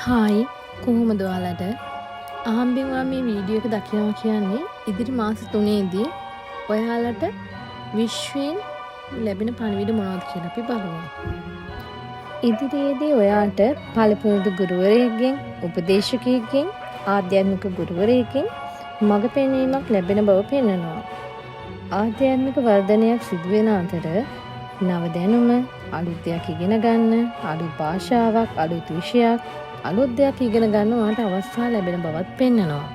Hi කොහොමද ඔයාලට අහම්බෙන් ඔයා මේ වීඩියෝ එක දකිනවා කියන්නේ ඉදිරි මාස 3ේදී ඔයාලට විශ්වයෙන් ලැබෙන පණිවිඩ මොනවද කියලා අපි බලමු. ඉදිරියේදී ඔයාට පළපුරුදු ගුරුවරයෙක්ගෙන් උපදේශකයෙක්ගෙන් ආධ්‍යාත්මික ගුරුවරයෙක්ගෙන් මඟ පෙන්වීමක් ලැබෙන බව පෙන්වනවා. ආධ්‍යාත්මික වර්ධනයක් සිදු වෙන අතර නව දැනුම, අලුත් දෙයක් ඉගෙන ගන්න, අලුත් භාෂාවක්, අලුත් විෂයක්, අලුත් දෙයක් ඉගෙන ගන්නවට අවස්ථාව ලැබෙන බවත් පෙන්වනවා.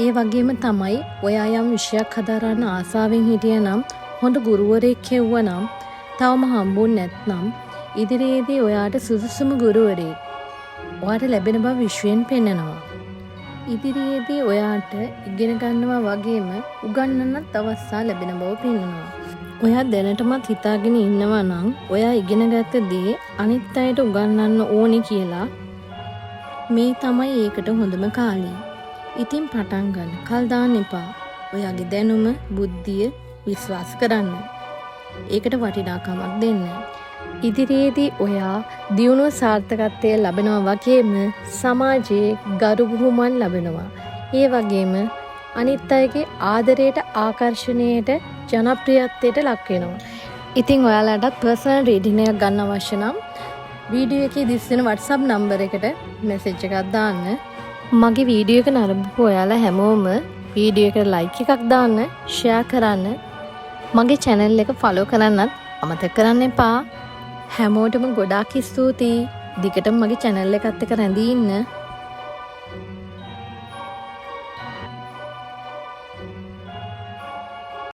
ඒ වගේම තමයි ඔයා යම් විෂයක් හදාරන්න ආසාවෙන් හිටියනම් හොඳ ගුරුවරයෙක් හෙව්වනම් තවම හම්බුනේ නැත්නම් ඉදිරියේදී ඔයාට සුදුසුම ගුරුවරයෙක් ඔයාට ලැබෙන බව විශ්වයෙන් පෙන්වනවා. ඉදිරියේදී ඔයාට ඉගෙන ගන්නවා වගේම උගන්වන්නත් අවස්ථාව ලැබෙන බව පෙන්වනවා. ඔයා දැනටමත් හිතාගෙන ඉන්නවා නම් ඔයා ඉගෙනගත්ත දේ අනිත් අයට උගන්වන්න ඕනේ කියලා මේ තමයි ඒකට හොඳම කාලය. ඉතින් පටන් ගන්න. කල් දාන්න එපා. ඔයාගේ දැනුම, බුද්ධිය විශ්වාස කරන්න. ඒකට වටිනාකමක් දෙන්න. ඉදිරියේදී ඔයා දියුණුව සාර්ථකත්වය ලබනවා වගේම සමාජයේ ගරු බුහුමන් ලබනවා. ඒ වගේම අනිත් අයගේ ආදරයට, ආකර්ෂණයට, ජනප්‍රියත්වයට ලක් වෙනවා. ඉතින් ඔයාලටත් පර්සනල් රීඩින් එකක් ගන්න අවශ්‍ය නම් වීඩියෝ එකේ දිස්වෙන WhatsApp නම්බර් එකට මැසේජ් එකක් දාන්න. මගේ වීඩියෝ එක නරඹපු ඔයාලා හැමෝම වීඩියෝ එකට ලයික් එකක් දාන්න, ෂෙයා කරන්න. මගේ channel එක follow කරන්නත් අමතක කරන්න එපා. හැමෝටම ගොඩාක් ස්තුතියි. දිගටම මගේ channel එකත් එක්ක රැඳී ඉන්න.